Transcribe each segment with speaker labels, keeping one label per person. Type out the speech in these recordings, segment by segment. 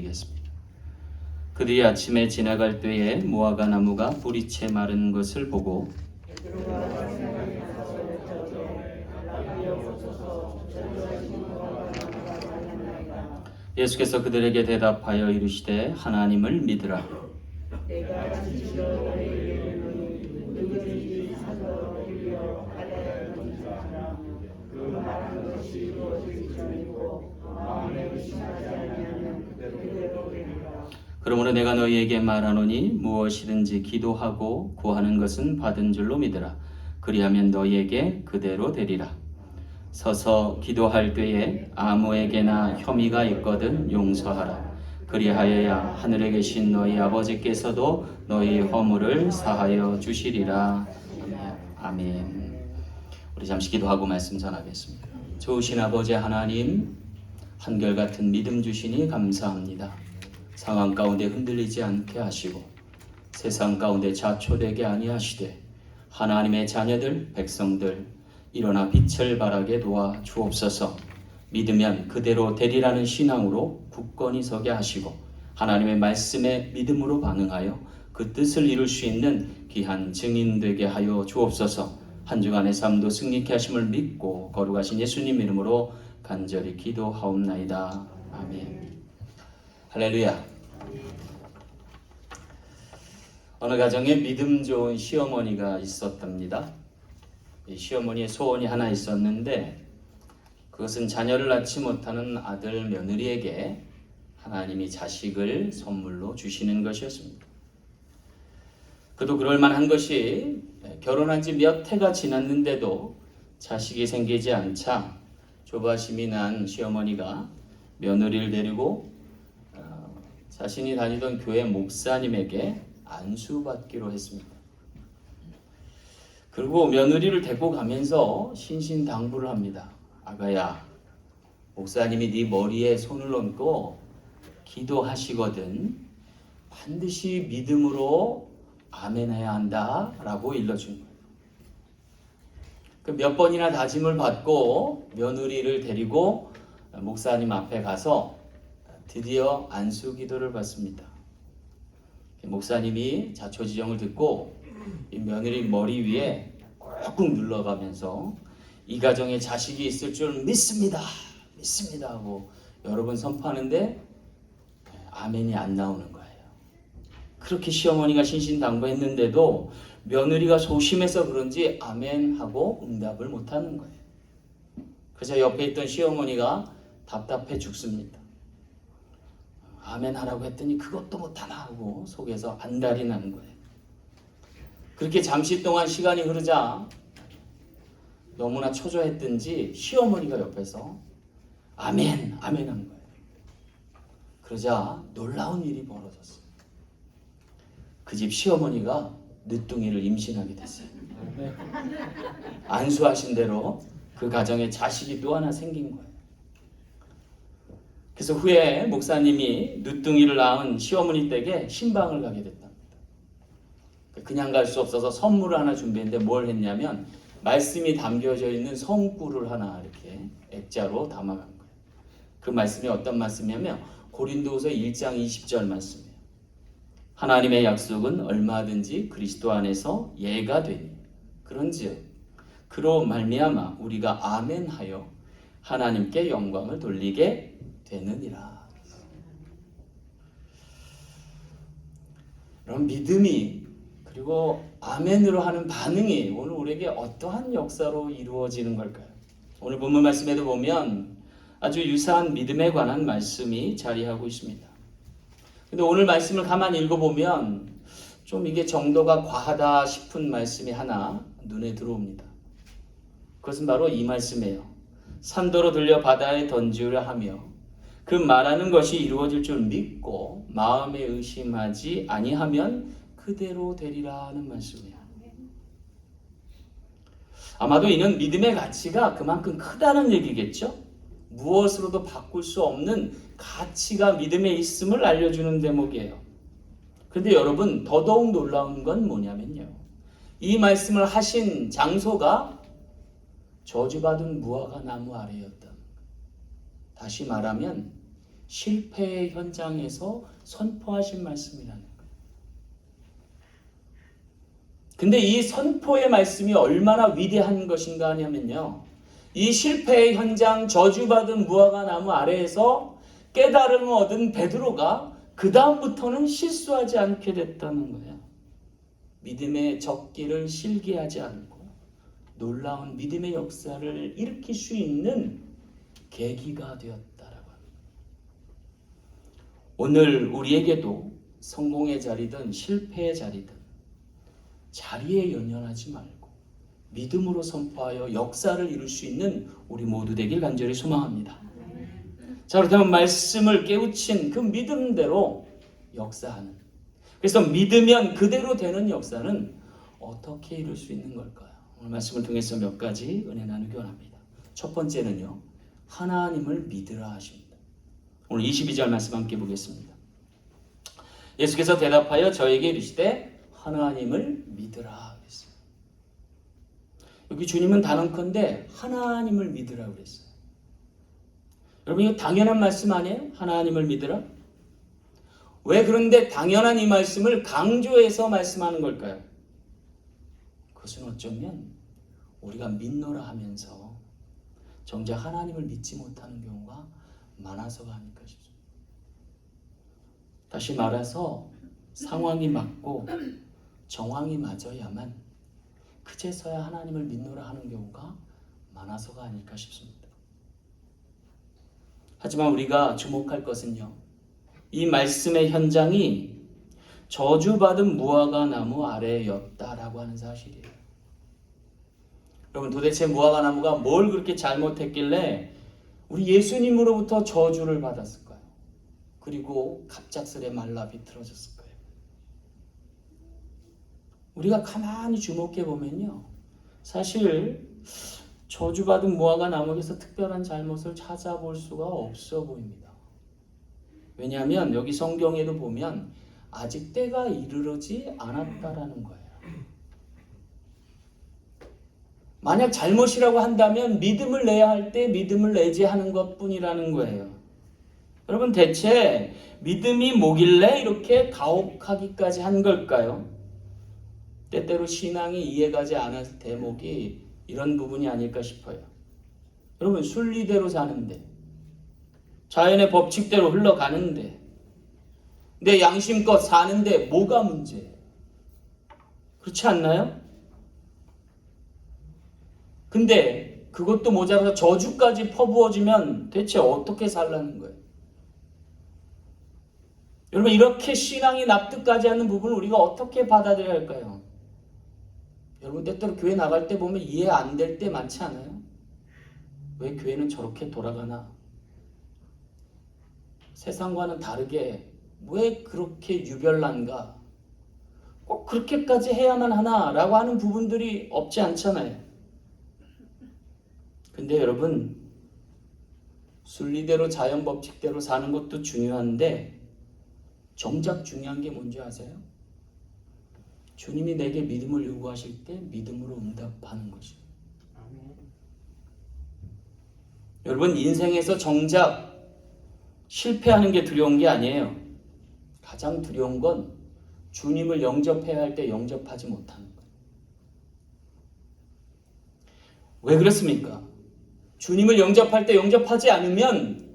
Speaker 1: 드리겠습니다. 그들이 아침에 지나갈 때에 무화과 나무가 뿌리 채 마른 것을 보고 예수께서 그들에게 대답하여 이르시되 하나님을 믿으라. 그러므로 내가 너희에게 말하노니 무엇이든지 기도하고 구하는 것은 받은 줄로 믿으라. 그리하면 너희에게 그대로 되리라. 서서 기도할 때에 아무에게나 혐의가 있거든 용서하라. 그리하여야 하늘에 계신 너희 아버지께서도 너희 허물을 사하여 주시리라. 아멘. 우리 잠시 기도하고 말씀 전하겠습니다. 좋으신 아버지 하나님, 한결같은 믿음 주시니 감사합니다. 상황 가운데 흔들리지 않게 하시고 세상 가운데 자초되게 아니하시되 하나님의 자녀들, 백성들 일어나 빛을 발하게 도와 주옵소서. 믿으면 그대로 되리라는 신앙으로 굳건히 서게 하시고 하나님의 말씀에 믿음으로 반응하여 그 뜻을 이룰 수 있는 귀한 증인 되게 하여 주옵소서. 한 주간의 삶도 승리케 하심을 믿고 거룩하신 예수님 이름으로 간절히 기도하옵나이다. 아멘. 할렐루야. 어느 가정에 믿음 좋은 시어머니가 있었답니다. 이 시어머니의 소원이 하나 있었는데 그것은 자녀를 낳지 못하는 아들 며느리에게 하나님이 자식을 선물로 주시는 것이었습니다. 그도 그럴 만한 것이 결혼한 지 몇 해가 지났는데도 자식이 생기지 않자 조바심이 난 시어머니가 며느리를 데리고 자신이 다니던 교회 목사님에게 안수받기로 했습니다. 그리고 며느리를 데리고 가면서 신신당부를 합니다. 아가야, 목사님이 네 머리에 손을 얹고 기도하시거든 반드시 믿음으로 아멘해야 한다 라고 일러준 거예요. 그 몇 번이나 다짐을 받고 며느리를 데리고 목사님 앞에 가서 드디어 안수 기도를 받습니다. 목사님이 자초지종을 듣고 이 며느리 머리 위에 꾹꾹 눌러가면서 이 가정에 자식이 있을 줄 믿습니다. 믿습니다 하고 여러 번 선포하는데 아멘이 안 나오는 거예요. 그렇게 시어머니가 신신당부했는데도 며느리가 소심해서 그런지 아멘 하고 응답을 못하는 거예요. 그래서 옆에 있던 시어머니가 답답해 죽습니다. 아멘 하라고 했더니 그것도 못하나 하고 속에서 안달이 나는 거예요. 그렇게 잠시 동안 시간이 흐르자 너무나 초조했든지 시어머니가 옆에서 아멘, 아멘 한 거예요. 그러자 놀라운 일이 벌어졌어요. 그 집 시어머니가 늦둥이를 임신하게 됐어요. 안수하신 대로 그 가정에 자식이 또 하나 생긴 거예요. 그래서 후에 목사님이 늦둥이를 낳은 시어머니 댁에 신방을 가게 됐답니다. 그냥 갈 수 없어서 선물을 하나 준비했는데 뭘 했냐면 말씀이 담겨져 있는 성구를 하나 이렇게 액자로 담아간 거예요. 그 말씀이 어떤 말씀이냐면 고린도후서 1장 20절 말씀이에요. 하나님의 약속은 얼마든지 그리스도 안에서 예가 되니 그런즉 그로 말미암아 우리가 아멘하여 하나님께 영광을 돌리게 되느니라. 그럼 믿음이 그리고 아멘으로 하는 반응이 오늘 우리에게 어떠한 역사로 이루어지는 걸까요? 오늘 본문 말씀에도 보면 아주 유사한 믿음에 관한 말씀이 자리하고 있습니다. 근데 오늘 말씀을 가만히 읽어보면 좀 이게 정도가 과하다 싶은 말씀이 하나 눈에 들어옵니다. 그것은 바로 이 말씀이에요. 산도로 들려 바다에 던지려 하며 그 말하는 것이 이루어질 줄 믿고 마음에 의심하지 아니하면 그대로 되리라는 말씀이에요. 아마도 이는 믿음의 가치가 그만큼 크다는 얘기겠죠? 무엇으로도 바꿀 수 없는 가치가 믿음에 있음을 알려주는 대목이에요. 그런데 여러분 더더욱 놀라운 건 뭐냐면요. 이 말씀을 하신 장소가 저주받은 무화과 나무 아래였다. 다시 말하면 실패의 현장에서 선포하신 말씀이라는 거예요. 근데 이 선포의 말씀이 얼마나 위대한 것인가 하냐면요, 이 실패의 현장, 저주받은 무화과 나무 아래에서 깨달음을 얻은 베드로가 그 다음부터는 실수하지 않게 됐다는 거예요. 믿음의 적기를 실기하지 않고 놀라운 믿음의 역사를 일으킬 수 있는 계기가 되었다라고 합니다. 오늘 우리에게도 성공의 자리든 실패의 자리든 자리에 연연하지 말고 믿음으로 선포하여 역사를 이룰 수 있는 우리 모두 되길 간절히 소망합니다. 자, 그렇다면 말씀을 깨우친 그 믿음대로 역사하는, 그래서 믿으면 그대로 되는 역사는 어떻게 이룰 수 있는 걸까요? 오늘 말씀을 통해서 몇 가지 은혜 나누기 원합니다. 첫 번째는요, 하나님을 믿으라 하십니다. 오늘 22절 말씀 함께 보겠습니다. 예수께서 대답하여 저에게 이르시되 하나님을 믿으라 그랬어요. 여기 주님은 단언컨대 하나님을 믿으라 그랬어요. 여러분, 이거 당연한 말씀 아니에요? 하나님을 믿으라? 왜 그런데 당연한 이 말씀을 강조해서 말씀하는 걸까요? 그것은 어쩌면 우리가 믿노라 하면서 정작 하나님을 믿지 못하는 경우가 많아서가 아닐까 싶습니다. 다시 말해서 상황이 맞고 정황이 맞아야만 그제서야 하나님을 믿노라 하는 경우가 많아서가 아닐까 싶습니다. 하지만 우리가 주목할 것은요, 이 말씀의 현장이 저주받은 무화과 나무 아래였다라고 하는 사실이에요. 여러분, 도대체 무화과 나무가 뭘 그렇게 잘못했길래 우리 예수님으로부터 저주를 받았을까요? 그리고 갑작스레 말라 비틀어졌을까요? 우리가 가만히 주목해 보면요, 사실 저주받은 무화과 나무에서 특별한 잘못을 찾아볼 수가 없어 보입니다. 왜냐하면 여기 성경에도 보면 아직 때가 이르르지 않았다라는 거예요. 만약 잘못이라고 한다면 믿음을 내야 할 때 믿음을 내지 하는 것뿐이라는 거예요. 여러분, 대체 믿음이 뭐길래 이렇게 가혹하기까지 한 걸까요? 때때로 신앙이 이해가지 않은 대목이 이런 부분이 아닐까 싶어요. 여러분, 순리대로 사는데, 자연의 법칙대로 흘러가는데, 내 양심껏 사는데 뭐가 문제예요? 그렇지 않나요? 근데 그것도 모자라서 저주까지 퍼부어지면 대체 어떻게 살라는 거예요? 여러분, 이렇게 신앙이 납득하지 않는 부분을 우리가 어떻게 받아들여야 할까요? 여러분, 때때로 교회 나갈 때 보면 이해 안 될 때 많지 않아요? 왜 교회는 저렇게 돌아가나? 세상과는 다르게 왜 그렇게 유별난가? 꼭 그렇게까지 해야만 하나? 라고 하는 부분들이 없지 않잖아요. 근데 여러분, 순리대로 자연 법칙대로 사는 것도 중요한데 정작 중요한 게 뭔지 아세요? 주님이 내게 믿음을 요구하실 때 믿음으로 응답하는 것입니다. 여러분, 인생에서 정작 실패하는 게 두려운 게 아니에요. 가장 두려운 건 주님을 영접해야 할 때 영접하지 못하는 거예요. 왜 그렇습니까? 주님을 영접할 때 영접하지 않으면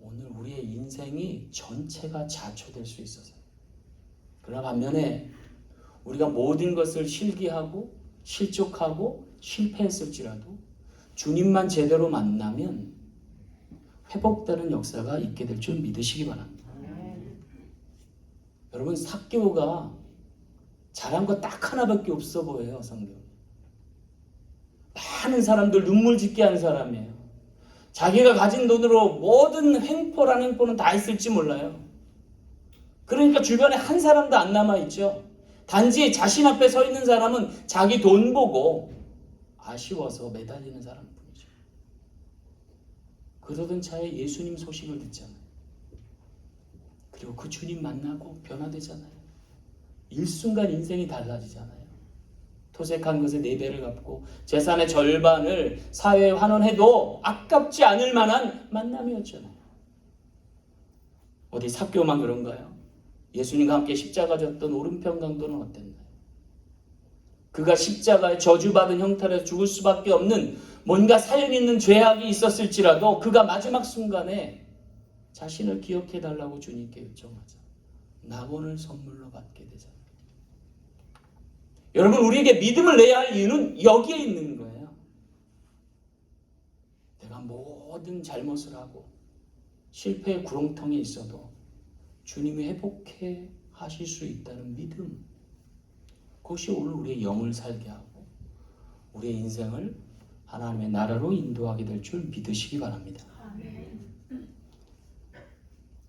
Speaker 1: 오늘 우리의 인생이 전체가 자초될 수 있어서. 그러나 반면에 우리가 모든 것을 실기하고 실족하고 실패했을지라도 주님만 제대로 만나면 회복되는 역사가 있게 될 줄 믿으시기 바랍니다. 여러분, 삭개오가 잘한 거 딱 하나밖에 없어 보여요. 성경. 많은 사람들 눈물 짓게 한 사람이에요. 자기가 가진 돈으로 모든 횡포라는 횡포는 다 했을지 몰라요. 그러니까 주변에 한 사람도 안 남아있죠. 단지 자신 앞에 서 있는 사람은 자기 돈 보고 아쉬워서 매달리는 사람뿐이죠. 그러던 차에 예수님 소식을 듣잖아요. 그리고 그 주님 만나고 변화되잖아요. 일순간 인생이 달라지잖아요. 토색한 것에 4배를 갚고 재산의 절반을 사회에 환원해도 아깝지 않을 만한 만남이었잖아요. 어디 삭개오만 그런가요? 예수님과 함께 십자가 졌던 오른편 강도는 어땠나요? 그가 십자가에 저주받은 형태로 죽을 수밖에 없는 뭔가 사연 있는 죄악이 있었을지라도 그가 마지막 순간에 자신을 기억해달라고 주님께 요청하자. 낙원을 선물로 받게 되잖아요. 여러분, 우리에게 믿음을 내야 할 이유는 여기에 있는 거예요. 내가 모든 잘못을 하고 실패의 구렁텅이에 있어도 주님이 회복해 하실 수 있다는 믿음. 그것이 오늘 우리의 영을 살게 하고 우리의 인생을 하나님의 나라로 인도하게 될 줄 믿으시기 바랍니다.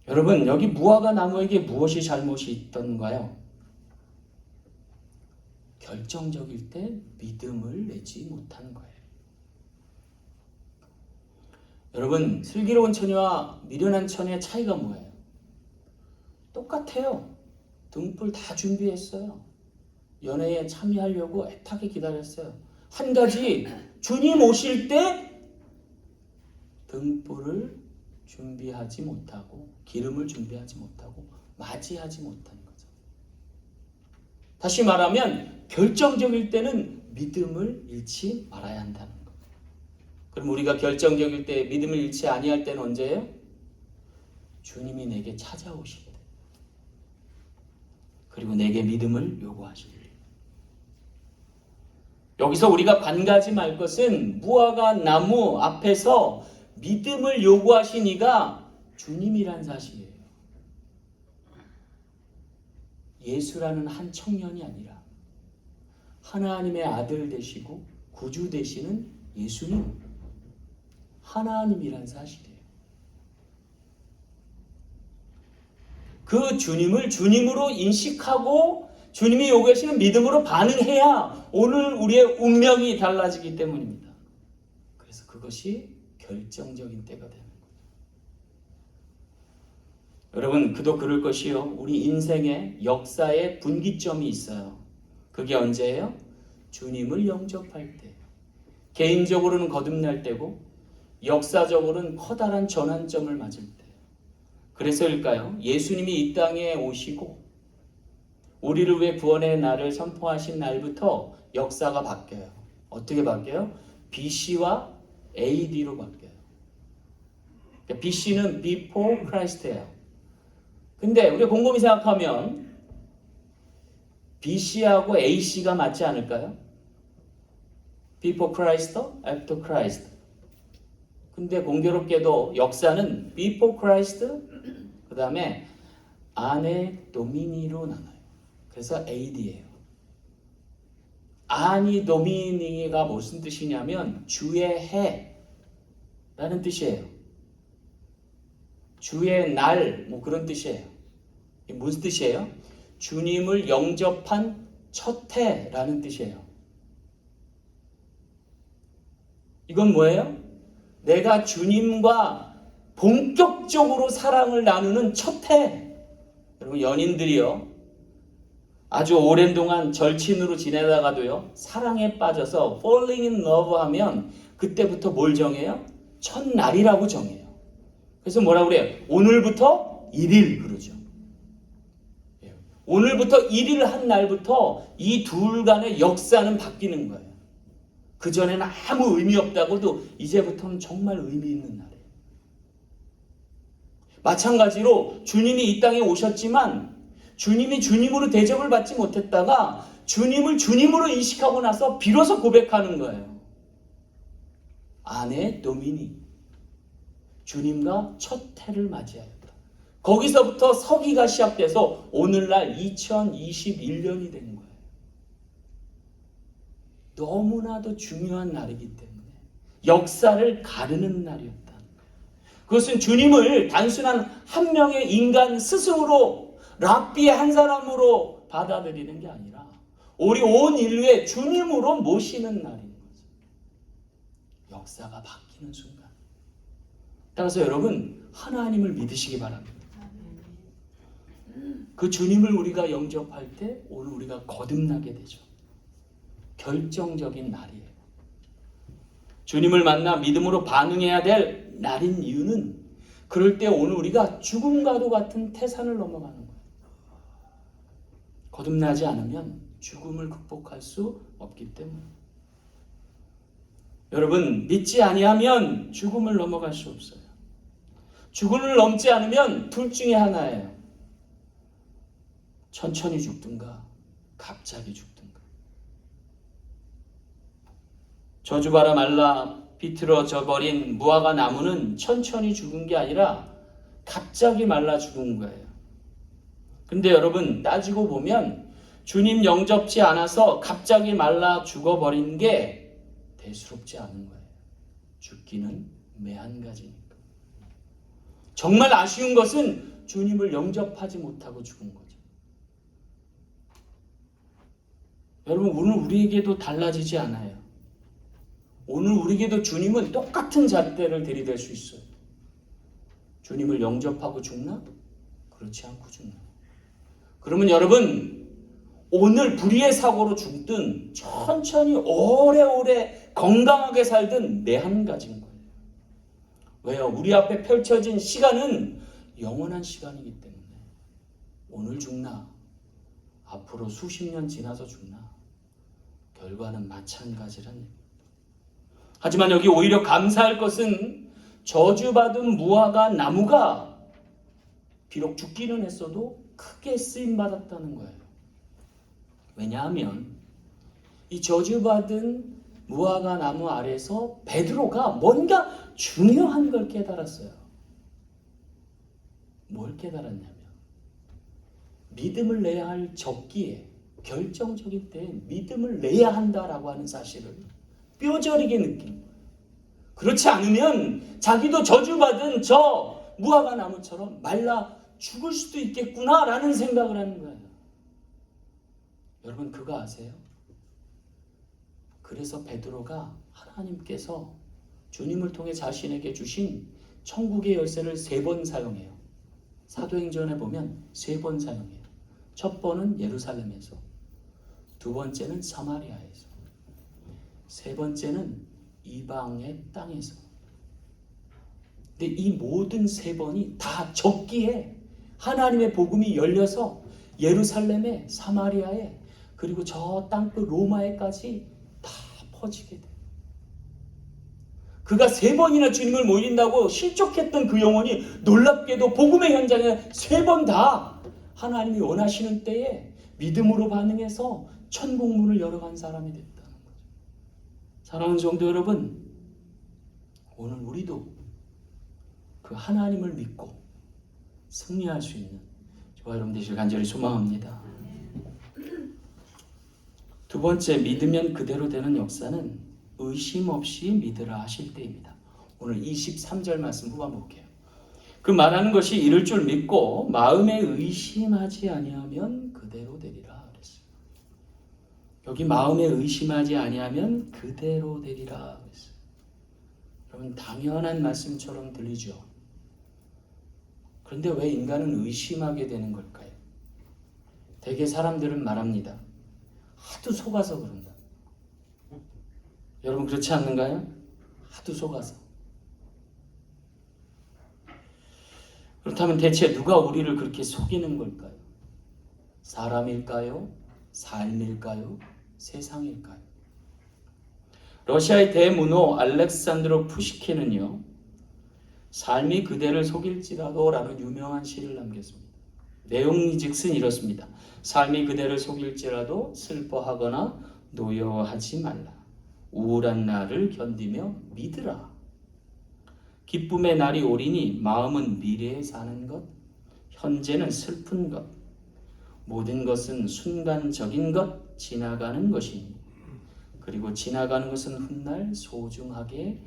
Speaker 1: 여러분, 여기 무화과 나무에게 무엇이 잘못이 있던가요? 결정적일 때 믿음을 내지 못한 거예요. 여러분, 슬기로운 처녀와 미련한 처녀의 차이가 뭐예요? 똑같아요. 등불 다 준비했어요. 연애에 참여하려고 애타게 기다렸어요. 한 가지, 주님 오실 때 등불을 준비하지 못하고 기름을 준비하지 못하고 맞이하지 못한 거죠. 다시 말하면 결정적일 때는 믿음을 잃지 말아야 한다는 거예요. 그럼 우리가 결정적일 때 믿음을 잃지 아니할 때는 언제예요? 주님이 내게 찾아오실 때, 그리고 내게 믿음을 요구하실 때. 여기서 우리가 반가지 말 것은 무화과 나무 앞에서 믿음을 요구하신 이가 주님이란 사실이에요. 예수라는 한 청년이 아니라 하나님의 아들 되시고 구주 되시는 예수님, 하나님이란 사실이에요. 그 주님을 주님으로 인식하고 주님이 요구하시는 믿음으로 반응해야 오늘 우리의 운명이 달라지기 때문입니다. 그래서 그것이 결정적인 때가 되는 거예요. 여러분, 그도 그럴 것이요. 우리 인생의 역사의 분기점이 있어요. 그게 언제예요? 주님을 영접할 때. 개인적으로는 거듭날 때고 역사적으로는 커다란 전환점을 맞을 때. 그래서일까요? 예수님이 이 땅에 오시고 우리를 위해 구원의 날을 선포하신 날부터 역사가 바뀌어요. 어떻게 바뀌어요? BC와 AD로 바뀌어요. BC는 Before Christ예요. 근데 우리가 곰곰이 생각하면 BC하고 AC가 맞지 않을까요? Before Christ, After Christ. 근데 공교롭게도 역사는 Before Christ, 그 다음에 안에 도미니로 나눠요. 그래서 AD예요. 아니 도미니가 무슨 뜻이냐면 주의 해라는 뜻이에요. 주의 날, 뭐 그런 뜻이에요. 무슨 뜻이에요? 주님을 영접한 첫 해라는 뜻이에요. 이건 뭐예요? 내가 주님과 본격적으로 사랑을 나누는 첫 해. 여러분, 연인들이요, 아주 오랜 동안 절친으로 지내다가도요, 사랑에 빠져서 falling in love 하면 그때부터 뭘 정해요? 첫날이라고 정해요. 그래서 뭐라고 그래요? 오늘부터 1일 그러죠. 오늘부터 1일 한 날부터 이 둘 간의 역사는 바뀌는 거예요. 그전에는 아무 의미 없다고도 이제부터는 정말 의미 있는 날이에요. 마찬가지로 주님이 이 땅에 오셨지만 주님이 주님으로 대접을 받지 못했다가 주님을 주님으로 인식하고 나서 비로소 고백하는 거예요. 아네 도미니, 주님과 첫 해를 맞이하였다. 거기서부터 서기가 시작돼서 오늘날 2021년이 된 거예요. 너무나도 중요한 날이기 때문에 역사를 가르는 날이었다. 그것은 주님을 단순한 한 명의 인간 스승으로, 랍비의 한 사람으로 받아들이는 게 아니라 우리 온 인류의 주님으로 모시는 날인 거죠. 역사가 바뀌는 순간. 따라서 여러분, 하나님을 믿으시기 바랍니다. 그 주님을 우리가 영접할 때 오늘 우리가 거듭나게 되죠. 결정적인 날이에요. 주님을 만나 믿음으로 반응해야 될 날인 이유는 그럴 때 오늘 우리가 죽음과도 같은 태산을 넘어가는 거예요. 거듭나지 않으면 죽음을 극복할 수 없기 때문에. 여러분, 믿지 아니하면 죽음을 넘어갈 수 없어요. 죽음을 넘지 않으면 둘 중에 하나예요. 천천히 죽든가 갑자기 죽든가. 저주받아 말라 비틀어져 버린 무화과 나무는 천천히 죽은 게 아니라 갑자기 말라 죽은 거예요. 근데 여러분, 따지고 보면 주님 영접지 않아서 갑자기 말라 죽어버린 게 대수롭지 않은 거예요. 죽기는 매한가지니까. 정말 아쉬운 것은 주님을 영접하지 못하고 죽은 거죠. 여러분, 오늘 우리에게도 달라지지 않아요. 오늘 우리에게도 주님은 똑같은 잣대를 들이댈 수 있어요. 주님을 영접하고 죽나? 그렇지 않고 죽나? 그러면 여러분, 오늘 불의의 사고로 죽든 천천히 오래오래 건강하게 살든 매한가지인 거예요. 왜요? 우리 앞에 펼쳐진 시간은 영원한 시간이기 때문에. 오늘 죽나? 앞으로 수십 년 지나서 죽나? 결과는 마찬가지란 얘기예요. 하지만 여기 오히려 감사할 것은 저주받은 무화과 나무가 비록 죽기는 했어도 크게 쓰임받았다는 거예요. 왜냐하면 이 저주받은 무화과 나무 아래서 베드로가 뭔가 중요한 걸 깨달았어요. 뭘 깨달았냐면 믿음을 내야 할 적기에, 결정적일 때 믿음을 내야 한다라고 하는 사실을 뼈저리게 느낀 거예요. 그렇지 않으면 자기도 저주받은 저 무화과 나무처럼 말라 죽을 수도 있겠구나라는 생각을 하는 거예요. 여러분, 그거 아세요? 그래서 베드로가 하나님께서 주님을 통해 자신에게 주신 천국의 열쇠를 3번 사용해요. 사도행전에 보면 3번 사용해요. 첫 번은 예루살렘에서, 두 번째는 사마리아에서, 세 번째는 이방의 땅에서. 근데 이 모든 3번이 다 적기에 하나님의 복음이 열려서 예루살렘에, 사마리아에, 그리고 저 땅끝 로마에까지 다 퍼지게 돼요. 그가 3번이나 주님을 모인다고 실족했던 그 영혼이 놀랍게도 복음의 현장에 3번 다 하나님이 원하시는 때에 믿음으로 반응해서 천국 문을 열어간 사람이 됐다는 거죠. 사랑하는 성도 여러분, 오늘 우리도 그 하나님을 믿고 승리할 수 있는 저와 여러분 되시길 간절히 소망합니다. 두 번째, 믿으면 그대로 되는 역사는 의심 없이 믿으라 하실 때입니다. 오늘 23절 말씀 후반 볼게요. 그 말하는 것이 이를 줄 믿고 마음에 의심하지 아니하면 그대로 되리라 그랬어요. 여기 마음에 의심하지 아니하면 그대로 되리라 그랬어요. 여러분, 당연한 말씀처럼 들리죠. 그런데 왜 인간은 의심하게 되는 걸까요? 대개 사람들은 말합니다. 하도 속아서 그런다. 여러분, 그렇지 않는가요? 하도 속아서. 그렇다면 대체 누가 우리를 그렇게 속이는 걸까요? 사람일까요? 삶일까요? 세상일까요? 러시아의 대문호 알렉산드로 푸시킨은요, 삶이 그대를 속일지라도 라는 유명한 시를 남겼습니다. 내용이 즉슨 이렇습니다. 삶이 그대를 속일지라도 슬퍼하거나 노여워하지 말라. 우울한 날을 견디며 믿으라. 기쁨의 날이 오리니 마음은 미래에 사는 것, 현재는 슬픈 것, 모든 것은 순간적인 것, 지나가는 것이니 그리고 지나가는 것은 훗날 소중하게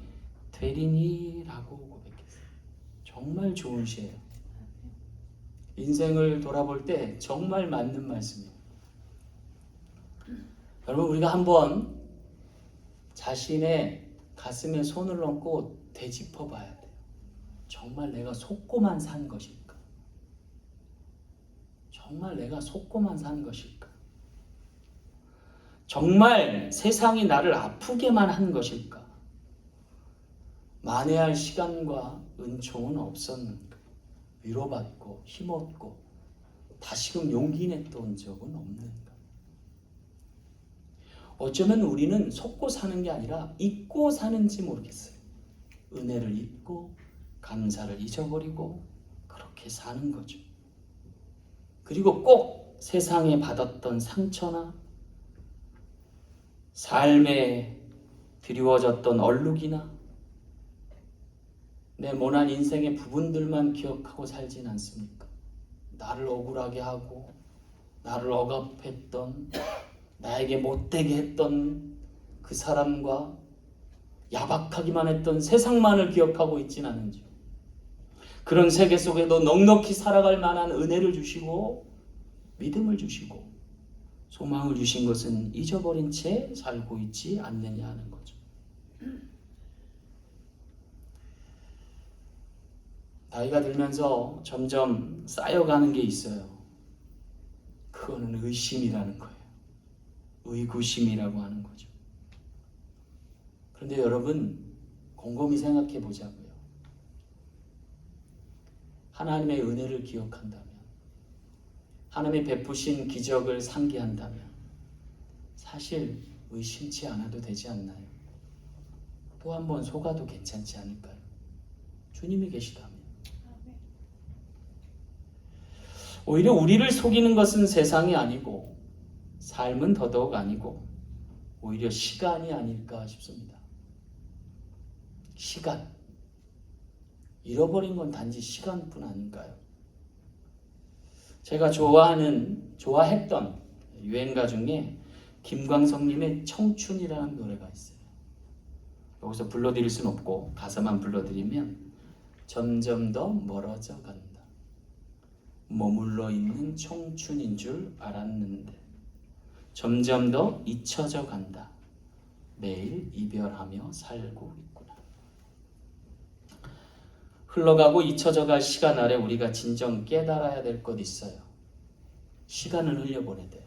Speaker 1: 되리니라고 고백했어요. 정말 좋은 시예요. 인생을 돌아볼 때 정말 맞는 말씀이에요. 여러분, 우리가 한번 자신의 가슴에 손을 얹고 되짚어 봐야 돼요. 정말 내가 속고만 산 것일까? 정말 내가 속고만 산 것일까? 정말 세상이 나를 아프게만 한 것일까? 만회할 시간과 은총은 없었는가? 위로받고 힘없고 다시금 용기 냈던 적은 없는가? 어쩌면 우리는 속고 사는 게 아니라 잊고 사는지 모르겠어요. 은혜를 잊고 감사를 잊어버리고 그렇게 사는 거죠. 그리고 꼭 세상에 받았던 상처나 삶에 드리워졌던 얼룩이나 내 모난 인생의 부분들만 기억하고 살진 않습니까? 나를 억울하게 하고 나를 억압했던, 나에게 못되게 했던 그 사람과 야박하기만 했던 세상만을 기억하고 있진 않은지, 그런 세계 속에도 넉넉히 살아갈 만한 은혜를 주시고 믿음을 주시고 소망을 주신 것은 잊어버린 채 살고 있지 않느냐 하는 거죠. 나이가 들면서 점점 쌓여가는 게 있어요. 그거는 의심이라는 거예요. 의구심이라고 하는 거죠. 그런데 여러분, 곰곰이 생각해 보자고요. 하나님의 은혜를 기억한다면, 하나님이 베푸신 기적을 상기한다면 사실 의심치 않아도 되지 않나요? 또 한 번 속아도 괜찮지 않을까요? 주님이 계시다면. 오히려 우리를 속이는 것은 세상이 아니고 삶은 더더욱 아니고 오히려 시간이 아닐까 싶습니다. 시간. 잃어버린 건 단지 시간뿐 아닌가요? 제가 좋아했던 유행가 중에 김광석님의 청춘이라는 노래가 있어요. 여기서 불러드릴 순 없고 가사만 불러드리면, 점점 더 멀어져 간다. 머물러 있는 청춘인 줄 알았는데 점점 더 잊혀져 간다. 매일 이별하며 살고 있구나. 흘러가고 잊혀져 갈 시간 아래 우리가 진정 깨달아야 될 것 있어요. 시간을 흘려보내되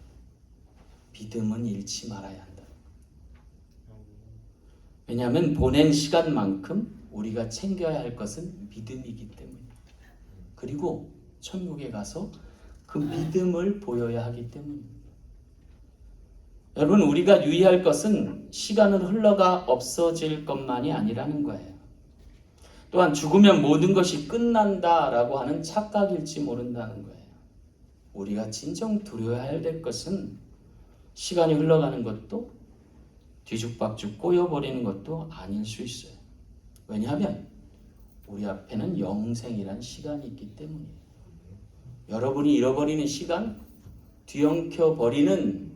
Speaker 1: 믿음은 잃지 말아야 한다. 왜냐하면 보낸 시간만큼 우리가 챙겨야 할 것은 믿음이기 때문입니다. 그리고 천국에 가서 그 믿음을 보여야 하기 때문입니다. 여러분, 우리가 유의할 것은 시간은 흘러가 없어질 것만이 아니라는 거예요. 또한 죽으면 모든 것이 끝난다라고 하는 착각일지 모른다는 거예요. 우리가 진정 두려워해야 될 것은 시간이 흘러가는 것도 뒤죽박죽 꼬여버리는 것도 아닐 수 있어요. 왜냐하면 우리 앞에는 영생이란 시간이 있기 때문이에요. 여러분이 잃어버리는 시간, 뒤엉켜버리는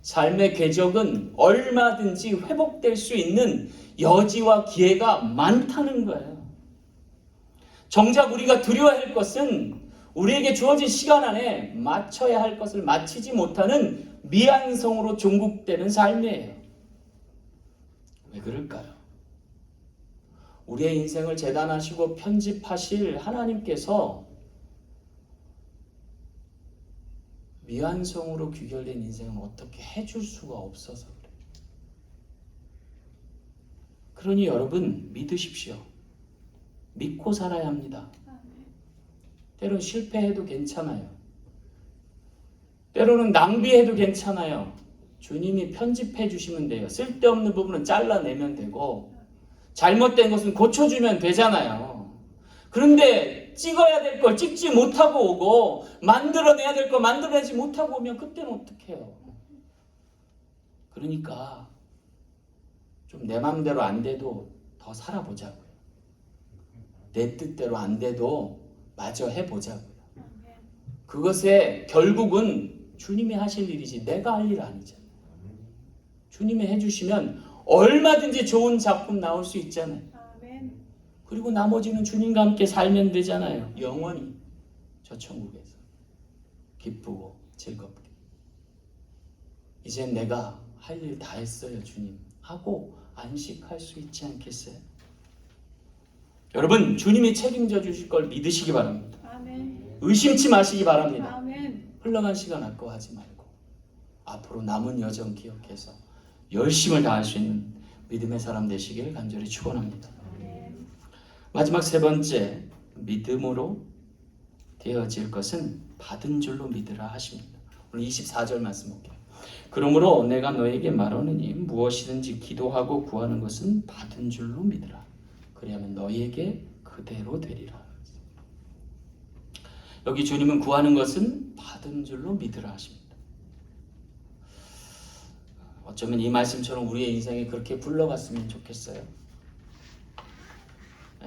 Speaker 1: 삶의 궤적은 얼마든지 회복될 수 있는 여지와 기회가 많다는 거예요. 정작 우리가 두려워야 할 것은 우리에게 주어진 시간 안에 마쳐야 할 것을 마치지 못하는 미완성으로 종국되는 삶이에요. 왜 그럴까요? 우리의 인생을 재단하시고 편집하실 하나님께서 미완성으로 귀결된 인생은 어떻게 해줄 수가 없어서 그래요. 그러니 여러분, 믿으십시오. 믿고 살아야 합니다. 때론 실패해도 괜찮아요. 때로는 낭비해도 괜찮아요. 주님이 편집해 주시면 돼요. 쓸데없는 부분은 잘라내면 되고 잘못된 것은 고쳐주면 되잖아요. 그런데 찍어야 될 걸 찍지 못하고 오고 만들어내야 될 걸 만들어내지 못하고 오면 그때는 어떻게 해요? 그러니까 좀 내 맘대로 안 돼도 더 살아보자고요. 내 뜻대로 안 돼도 마저 해보자고요. 그것의 결국은 주님이 하실 일이지 내가 할 일 아니잖아요. 주님이 해주시면 얼마든지 좋은 작품 나올 수 있잖아요. 그리고 나머지는 주님과 함께 살면 되잖아요. 영원히 저 천국에서 기쁘고 즐겁게. 이젠 내가 할 일 다 했어요, 주님 하고 안식할 수 있지 않겠어요? 여러분, 주님이 책임져 주실 걸 믿으시기 바랍니다. 아멘. 의심치 마시기 바랍니다. 아멘. 흘러간 시간 아까워하지 말고 앞으로 남은 여정 기억해서 열심을 다할 수 있는 믿음의 사람 되시길 간절히 축원합니다. 마지막 세 번째, 믿음으로 되어질 것은 받은 줄로 믿으라 하십니다. 오늘 24절 말씀 볼게요. 그러므로 내가 너에게 말하노니 무엇이든지 기도하고 구하는 것은 받은 줄로 믿으라. 그리하면 너에게 그대로 되리라. 여기 주님은 구하는 것은 받은 줄로 믿으라 하십니다. 어쩌면 이 말씀처럼 우리의 인생에 그렇게 불러갔으면 좋겠어요.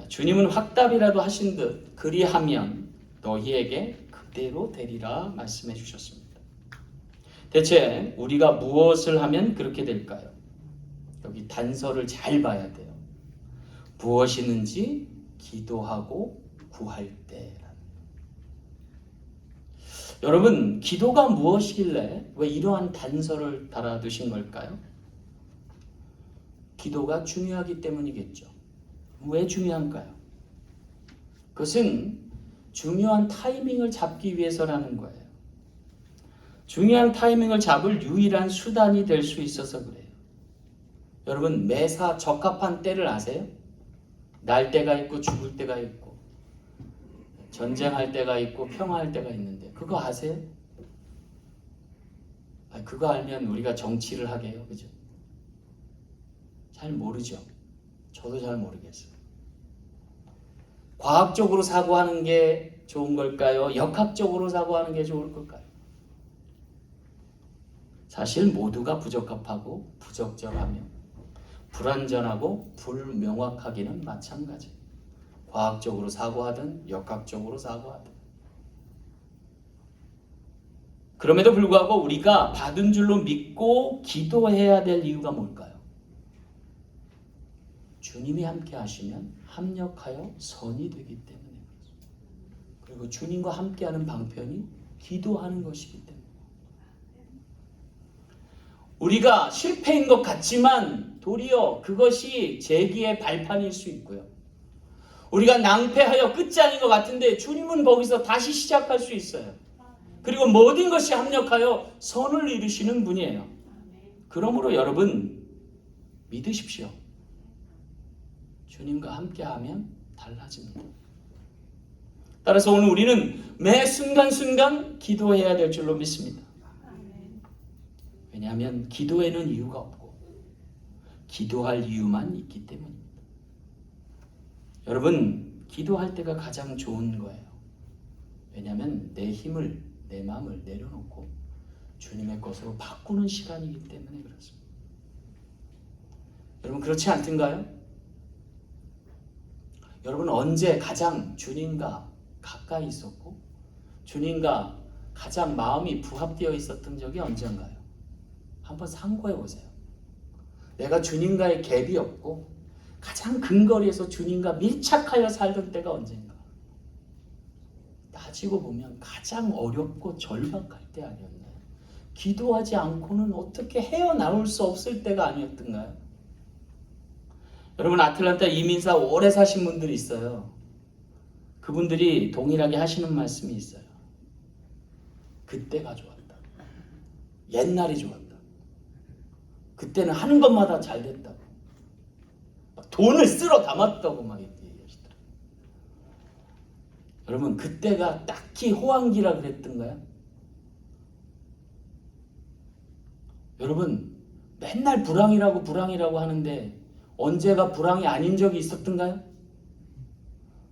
Speaker 1: 주님은 확답이라도 하신 듯 그리하면 너희에게 그대로 되리라 말씀해 주셨습니다. 대체 우리가 무엇을 하면 그렇게 될까요? 여기 단서를 잘 봐야 돼요. 무엇이든지 기도하고 구할 때. 여러분, 기도가 무엇이길래 왜 이러한 단서를 달아두신 걸까요? 기도가 중요하기 때문이겠죠. 왜 중요한가요? 그것은 중요한 타이밍을 잡기 위해서라는 거예요. 중요한 타이밍을 잡을 유일한 수단이 될 수 있어서 그래요. 여러분, 매사 적합한 때를 아세요? 날 때가 있고 죽을 때가 있고 전쟁할 때가 있고 평화할 때가 있는데 그거 아세요? 그거 알면 우리가 정치를 하게요. 그죠? 잘 모르죠. 저도 잘 모르겠어요. 과학적으로 사고하는 게 좋은 걸까요? 역학적으로 사고하는 게 좋을 걸까요? 사실 모두가 부적합하고 부적절하며 불완전하고 불명확하기는 마찬가지. 과학적으로 사고하든 역학적으로 사고하든. 그럼에도 불구하고 우리가 받은 줄로 믿고 기도해야 될 이유가 뭘까요? 주님이 함께 하시면 합력하여 선이 되기 때문에. 그리고 주님과 함께하는 방편이 기도하는 것이기 때문에. 우리가 실패인 것 같지만 도리어 그것이 재기의 발판일 수 있고요. 우리가 낭패하여 끝장인 것 같은데 주님은 거기서 다시 시작할 수 있어요. 그리고 모든 것이 합력하여 선을 이루시는 분이에요. 그러므로 여러분 믿으십시오. 주님과 함께하면 달라집니다. 따라서 오늘 우리는 매 순간순간 기도해야 될 줄로 믿습니다. 왜냐하면 기도에는 이유가 없고 기도할 이유만 있기 때문입니다. 여러분, 기도할 때가 가장 좋은 거예요. 왜냐하면 내 힘을, 내 마음을 내려놓고 주님의 것으로 바꾸는 시간이기 때문에 그렇습니다. 여러분, 그렇지 않던가요? 여러분, 언제 가장 주님과 가까이 있었고 주님과 가장 마음이 부합되어 있었던 적이 언젠가요? 한번 상고해 보세요. 내가 주님과의 갭이 없고 가장 근거리에서 주님과 밀착하여 살던 때가 언젠가? 따지고 보면 가장 어렵고 절박할 때 아니었나요? 기도하지 않고는 어떻게 헤어나올 수 없을 때가 아니었던가요? 여러분, 아틀란타 이민사 오래 사신 분들이 있어요. 그분들이 동일하게 하시는 말씀이 있어요. 그때가 좋았다. 옛날이 좋았다. 그때는 하는 것마다 잘 됐다고. 돈을 쓸어 담았다고 막 얘기하시더라고요. 여러분, 그때가 딱히 호황기라 그랬던가요? 여러분, 맨날 불황이라고 하는데 언제가 불황이 아닌 적이 있었던가요?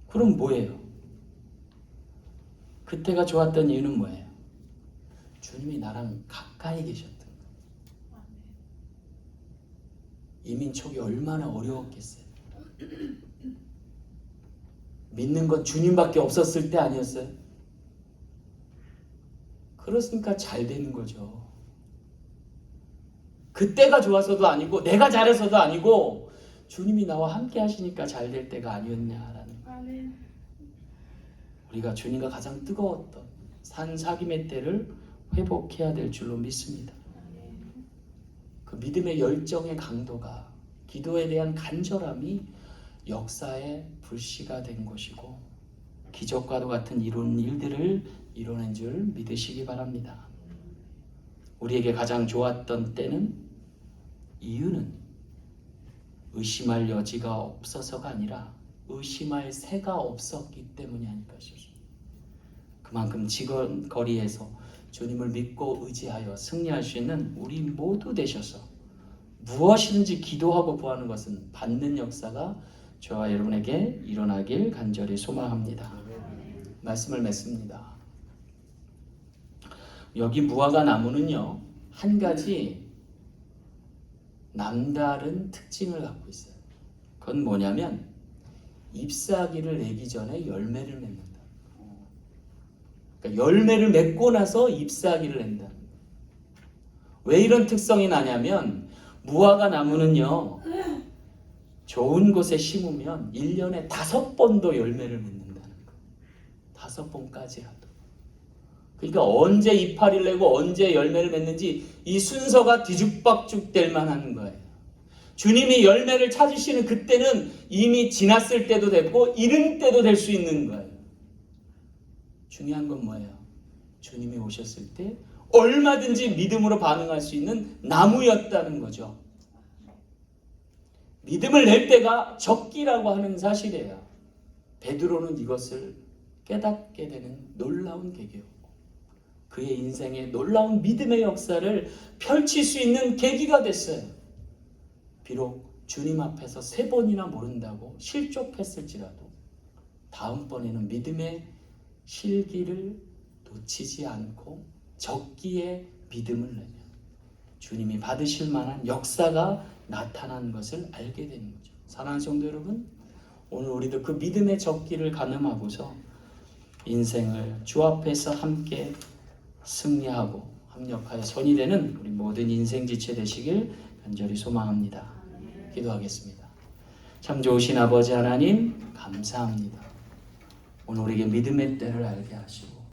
Speaker 1: 그럼 뭐예요? 그때가 좋았던 이유는 뭐예요? 주님이 나랑 가까이 계셨던 거예요. 이민촉이 얼마나 어려웠겠어요. 믿는 건 주님밖에 없었을 때 아니었어요? 그렇으니까 잘 되는 거죠. 그때가 좋아서도 아니고 내가 잘해서도 아니고 주님이 나와 함께 하시니까 잘 될 때가 아니었냐라는 거예요. 우리가 주님과 가장 뜨거웠던 산사귐의 때를 회복해야 될 줄로 믿습니다. 그 믿음의 열정의 강도가, 기도에 대한 간절함이 역사의 불씨가 된 것이고 기적과도 같은 이런 일들을 이뤄낸 줄 믿으시기 바랍니다. 우리에게 가장 좋았던 때는, 이유는 의심할 여지가 없어서가 아니라 의심할 새가 없었기 때문이 아닐까 싶습니다. 그만큼 거리에서 주님을 믿고 의지하여 승리할 수 있는 우리 모두 되셔서 무엇이든지 기도하고 구하는 것은 받는 역사가 저와 여러분에게 일어나길 간절히 소망합니다. 말씀을 맺습니다. 여기 무화과 나무는요, 한 가지 남다른 특징을 갖고 있어요. 그건 뭐냐면 잎사귀를 내기 전에 열매를 맺는다. 그러니까 열매를 맺고 나서 잎사귀를 낸다. 왜 이런 특성이 나냐면 무화과 나무는요, 좋은 곳에 심으면 1년에 5번도 열매를 맺는다는 거예요. 5번까지 하도. 그러니까 언제 이파리를 내고 언제 열매를 맺는지 이 순서가 뒤죽박죽 될 만한 거예요. 주님이 열매를 찾으시는 그때는 이미 지났을 때도 됐고 이른 때도 될 수 있는 거예요. 중요한 건 뭐예요? 주님이 오셨을 때 얼마든지 믿음으로 반응할 수 있는 나무였다는 거죠. 믿음을 낼 때가 적기라고 하는 사실이에요. 베드로는 이것을 깨닫게 되는 놀라운 계기였고 그의 인생에 놀라운 믿음의 역사를 펼칠 수 있는 계기가 됐어요. 비록 주님 앞에서 3번이나 모른다고 실족했을지라도 다음번에는 믿음의 실기를 놓치지 않고 적기에 믿음을 내면 주님이 받으실 만한 역사가 나타난 것을 알게 되는 거죠. 사랑하는 성도 여러분, 오늘 우리도 그 믿음의 적기를 가늠하고서 인생을 주 앞에서 함께 승리하고 합력하여 선이 되는 우리 모든 인생 지체 되시길 간절히 소망합니다. 기도하겠습니다. 참 좋으신 아버지 하나님 감사합니다. 오늘 우리에게 믿음의 때를 알게 하시고